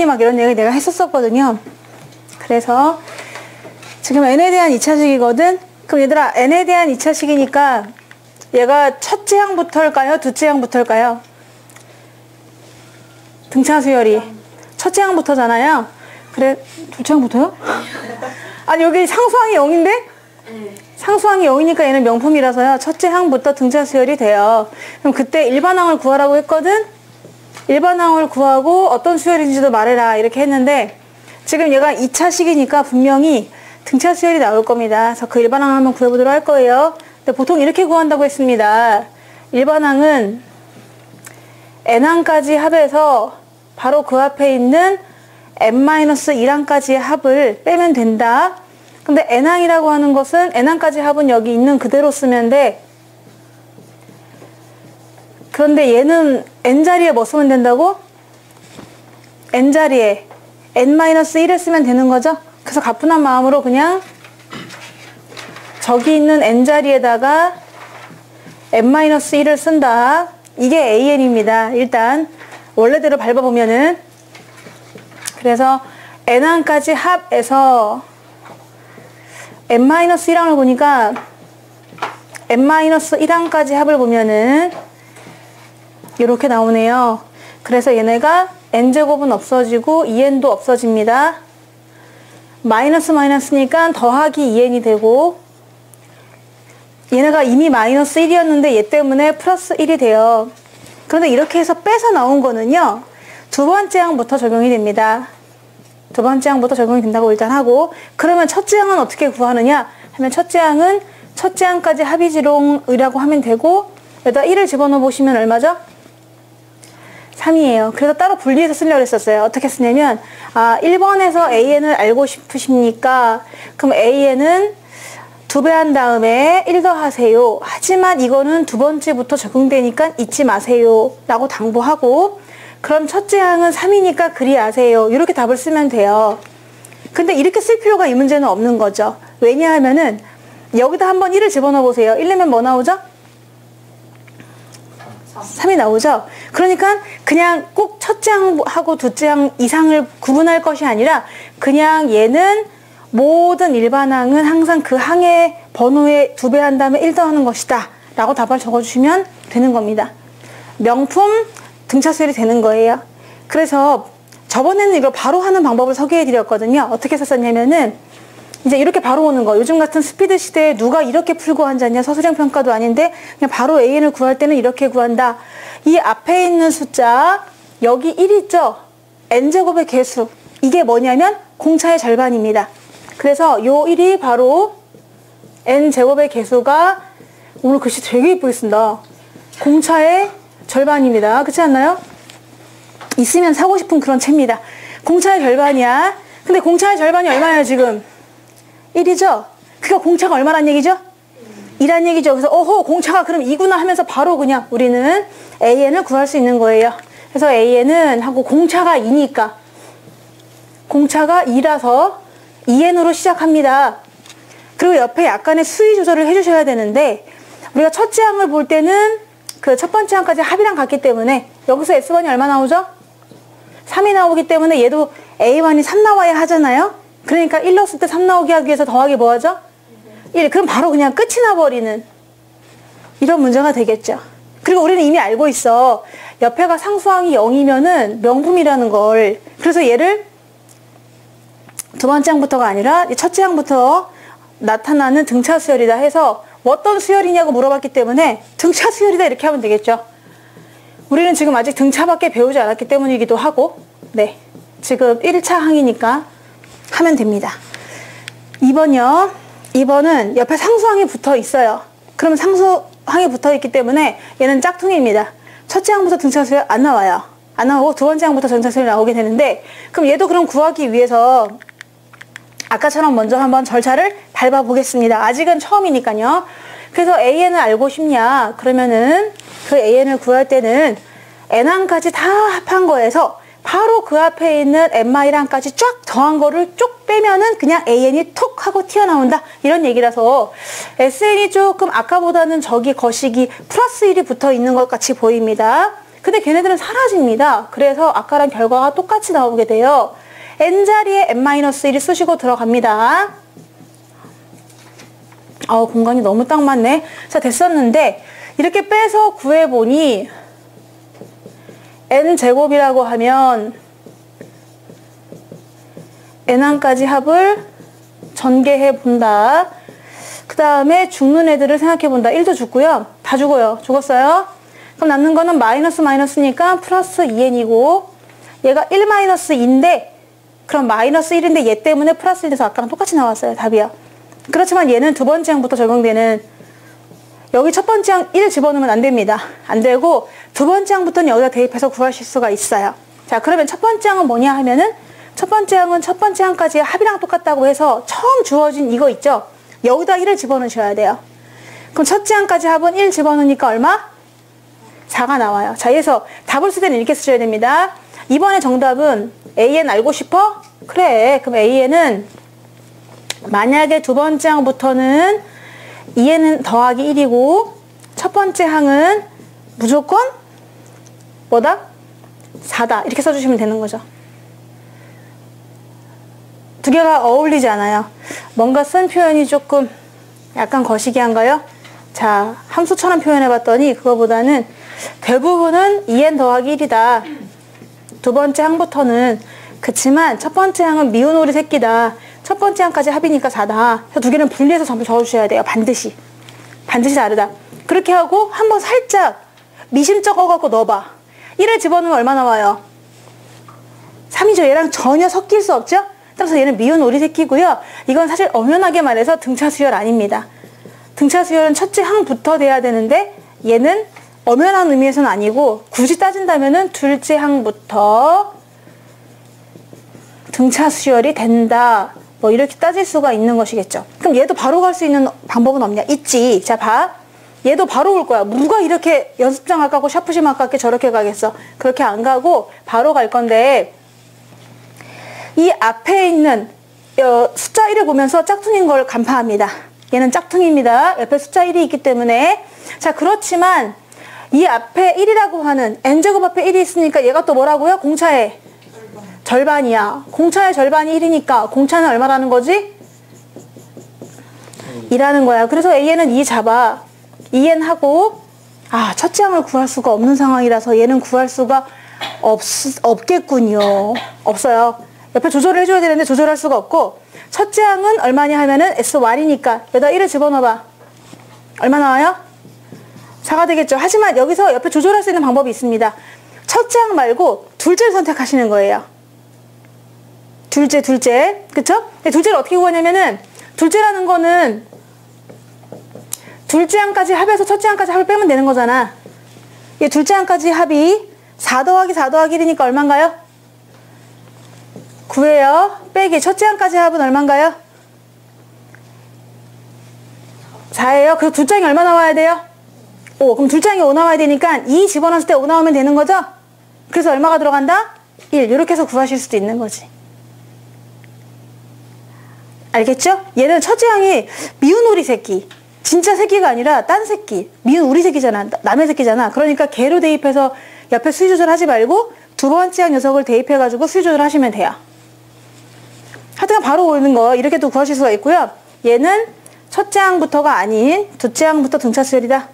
막 이런 얘기 내가 했었거든요. 그래서 지금 n에 대한 2차식이거든. 그럼 얘들아, n에 대한 2차식이니까 얘가 첫째 항부터일까요? 둘째 항부터일까요? 등차 수열이 첫째 항부터잖아요. 그래, 둘째 항부터요? 아니, 여기 상수항이 0인데? 상수항이 0이니까 얘는 명품이라서요. 첫째 항부터 등차 수열이 돼요. 그럼 그때 일반항을 구하라고 했거든? 일반항을 구하고 어떤 수열인지도 말해라 이렇게 했는데, 지금 얘가 2차식이니까 분명히 등차 수열이 나올 겁니다. 그래서 그 일반항을 한번 구해보도록 할 거예요. 근데 보통 이렇게 구한다고 했습니다. 일반항은 n항까지 합해서 바로 그 앞에 있는 n-1항까지의 합을 빼면 된다. 근데 n항이라고 하는 것은 n항까지 합은 여기 있는 그대로 쓰면 돼. 그런데 얘는 n자리에 뭐 쓰면 된다고? n자리에 n-1을 쓰면 되는 거죠. 그래서 가뿐한 마음으로 그냥 저기 있는 n자리에다가 n-1을 쓴다. 이게 an입니다. 일단 원래대로 밟아보면은. 그래서 n항까지 합에서 n-1항을 보니까 n-1항까지 합을 보면은 이렇게 나오네요. 그래서 얘네가 n제곱은 없어지고 2n도 없어집니다. 마이너스니까 더하기 2n이 되고, 얘네가 이미 마이너스 1이었는데 얘 때문에 플러스 1이 돼요. 그런데 이렇게 해서 빼서 나온 거는요, 두 번째 항부터 적용이 됩니다. 두 번째 항부터 적용이 된다고 일단 하고, 그러면 첫째 항은 어떻게 구하느냐 하면, 첫째 항은 첫째 항까지 합이지롱이라고 하면 되고, 여기다 1을 집어넣어 보시면 얼마죠? 3이에요. 그래서 따로 분리해서 쓰려고 했었어요. 어떻게 쓰냐면, 1번에서 an을 알고 싶으십니까? 그럼 an은 2배 한 다음에 1 더하세요. 하지만 이거는 두 번째부터 적용되니까 잊지 마세요 라고 당부하고, 그럼 첫째 항은 3이니까 그리 아세요. 이렇게 답을 쓰면 돼요. 근데 이렇게 쓸 필요가 이 문제는 없는 거죠. 왜냐하면은 여기다 한번 1을 집어넣어 보세요. 1 내면 뭐 나오죠? 3이 나오죠. 그러니까 그냥 꼭 첫째 항하고 둘째 항 이상을 구분할 것이 아니라, 그냥 얘는 모든 일반항은 항상 그 항의 번호에 2배 한 다음에 1 더하는 것이다 라고 답을 적어주시면 되는 겁니다. 명품 등차 수열이 되는 거예요. 그래서 저번에는 이걸 바로 하는 방법을 소개해 드렸거든요. 어떻게 썼냐면은, 이제 이렇게 바로 오는 거. 요즘 같은 스피드 시대에 누가 이렇게 풀고 앉았냐. 서술형 평가도 아닌데 그냥 바로 an을 구할 때는 이렇게 구한다. 이 앞에 있는 숫자, 여기 1 있죠? n제곱의 개수. 이게 뭐냐면 공차의 절반입니다. 그래서 요 1이 바로 n제곱의 개수가, 오늘 글씨 되게 이쁘게 쓴다. 공차의 절반입니다. 그렇지 않나요? 있으면 사고 싶은 그런 채입니다. 공차의 절반이야. 근데 공차의 절반이 얼마예요 지금? 1이죠? 그러니까 공차가 얼마란 얘기죠? 2란 얘기죠. 그래서 어허, 공차가 그럼 2구나 하면서 바로 그냥 우리는 an을 구할 수 있는 거예요. 그래서 an은 하고 공차가 2니까 공차가 2라서 2n으로 시작합니다. 그리고 옆에 약간의 수위 조절을 해주셔야 되는데, 우리가 첫째 항을 볼 때는 그 첫 번째 항까지 합이랑 같기 때문에 여기서 S1이 얼마 나오죠? 3이 나오기 때문에 얘도 A1이 3 나와야 하잖아요. 그러니까 1 넣었을 때 3 나오게 하기 위해서 더하기 뭐 하죠? 1. 그럼 바로 그냥 끝이 나버리는 이런 문제가 되겠죠. 그리고 우리는 이미 알고 있어. 옆에가 상수항이 0이면은 명품이라는 걸. 그래서 얘를 두 번째 항부터가 아니라 첫째 항부터 나타나는 등차 수열이다 해서 어떤 수열이냐고 물어봤기 때문에 등차 수열이다 이렇게 하면 되겠죠. 우리는 지금 아직 등차밖에 배우지 않았기 때문이기도 하고, 네, 지금 1차 항이니까 하면 됩니다. 2번이요. 2번은 옆에 상수항이 붙어 있어요. 그럼 상수항이 붙어 있기 때문에 얘는 짝퉁입니다. 첫째 항부터 등차 수열 안 나와요. 안 나오고 두 번째 항부터 등차 수열이 나오게 되는데, 그럼 얘도 그럼 구하기 위해서 아까처럼 먼저 한번 절차를 밟아보겠습니다. 아직은 처음이니까요. 그래서 an을 알고 싶냐? 그러면은 그 an을 구할 때는 n항까지 다 합한 거에서 바로 그 앞에 있는 n-1항까지 쫙 더한 거를 쭉 빼면은 그냥 an이 톡 하고 튀어나온다. 이런 얘기라서 sn이 조금 아까보다는 저기 거시기 플러스 1이 붙어 있는 것 같이 보입니다. 근데 걔네들은 사라집니다. 그래서 아까랑 결과가 똑같이 나오게 돼요. n자리에 n-1이 쓰시고 들어갑니다. 공간이 너무 딱 맞네. 자, 됐었는데 이렇게 빼서 구해보니 n제곱이라고 하면 n1까지 합을 전개해 본다. 그 다음에 죽는 애들을 생각해 본다. 1도 죽고요. 다 죽어요. 죽었어요. 그럼 남는 거는 마이너스니까 플러스 2n이고 얘가 1-2인데 그럼 마이너스 1인데 얘 때문에 플러스 1에서 아까랑 똑같이 나왔어요. 답이요. 그렇지만 얘는 두 번째 항부터 적용되는 여기 첫 번째 항 1 집어넣으면 안 됩니다. 안 되고 두 번째 항부터는 여기다 대입해서 구하실 수가 있어요. 자, 그러면 첫 번째 항은 뭐냐 하면은 첫 번째 항은 첫 번째 항까지 합이랑 똑같다고 해서 처음 주어진 이거 있죠? 여기다 1을 집어넣으셔야 돼요. 그럼 첫째 항까지 합은 1 집어넣으니까 얼마? 4가 나와요. 자, 그래서 답을 쓸 때는 이렇게 쓰셔야 됩니다. 이번에 정답은 AN 알고 싶어? 그래. 그럼 AN은 만약에 두 번째 항부터는 2n은 더하기 1이고 첫 번째 항은 무조건 뭐다? 4다. 이렇게 써주시면 되는 거죠. 두 개가 어울리지 않아요. 뭔가 쓴 표현이 조금 약간 거시기한가요? 자, 함수처럼 표현해봤더니 그거보다는 대부분은 2n 더하기 1이다. 두 번째 항부터는 그치만 첫 번째 항은 미운 오리 새끼다. 첫 번째 항까지 합이니까 4다. 그래서 두 개는 분리해서 전부 적어주셔야 돼요. 반드시. 반드시 다르다. 그렇게 하고 한번 살짝 미심쩍 어갖고 넣어봐. 1을 집어넣으면 얼마 나와요? 3이죠. 얘랑 전혀 섞일 수 없죠? 따라서 얘는 미운 오리 새끼고요. 이건 사실 엄연하게 말해서 등차 수열 아닙니다. 등차 수열은 첫째 항부터 돼야 되는데 얘는 엄연한 의미에서는 아니고 굳이 따진다면은 둘째 항부터 등차 수열이 된다. 뭐 이렇게 따질 수가 있는 것이겠죠. 그럼 얘도 바로 갈 수 있는 방법은 없냐? 있지. 자, 봐. 얘도 바로 올 거야. 누가 이렇게 연습장 아깝고 샤프심 아깝게 저렇게 가겠어. 그렇게 안 가고 바로 갈 건데 이 앞에 있는 숫자 1을 보면서 짝퉁인 걸 간파합니다. 얘는 짝퉁입니다. 옆에 숫자 1이 있기 때문에. 자, 그렇지만 이 앞에 1이라고 하는 n제곱 앞에 1이 있으니까 얘가 또 뭐라고요? 공차의 절반이야. 공차의 절반이 1이니까 공차는 얼마라는 거지? 2라는 거야. 그래서 AN은 2 잡아. 2n 하고 첫째 항을 구할 수가 없는 상황이라서 얘는 구할 수가 없겠군요. 없어요. 옆에 조절을 해줘야 되는데 조절할 수가 없고 첫째 항은 얼마냐 하면은 S1이니까 여기다 1을 집어넣어봐. 얼마 나와요? 4가 되겠죠. 하지만 여기서 옆에 조절할 수 있는 방법이 있습니다. 첫째 항 말고 둘째를 선택하시는 거예요. 둘째. 그쵸? 둘째를 어떻게 구하냐면은 둘째라는 거는 둘째 항까지 합해서 첫째 항까지 합을 빼면 되는 거잖아. 이 둘째 항까지 합이 4 더하기 4 더하기 1이니까 얼만가요? 9예요. 빼기 첫째 항까지 합은 얼만가요? 4예요. 그래서 둘째 항이 얼마 나와야 돼요? 5. 그럼 둘째 항이 5 나와야 되니까 2 집어넣었을 때 5 나오면 되는 거죠? 그래서 얼마가 들어간다? 1. 이렇게 해서 구하실 수도 있는 거지. 알겠죠? 얘는 첫째 항이 미운 오리 새끼. 진짜 새끼가 아니라 딴 새끼. 미운 우리 새끼잖아. 남의 새끼잖아. 그러니까 걔로 대입해서 옆에 수위 조절하지 말고 두 번째 항 녀석을 대입해가지고 수위 조절하시면 돼요. 하여튼 바로 오는 거 이렇게 또 구하실 수가 있고요. 얘는 첫째 항부터가 아닌 둘째 항부터 등차 수열이다.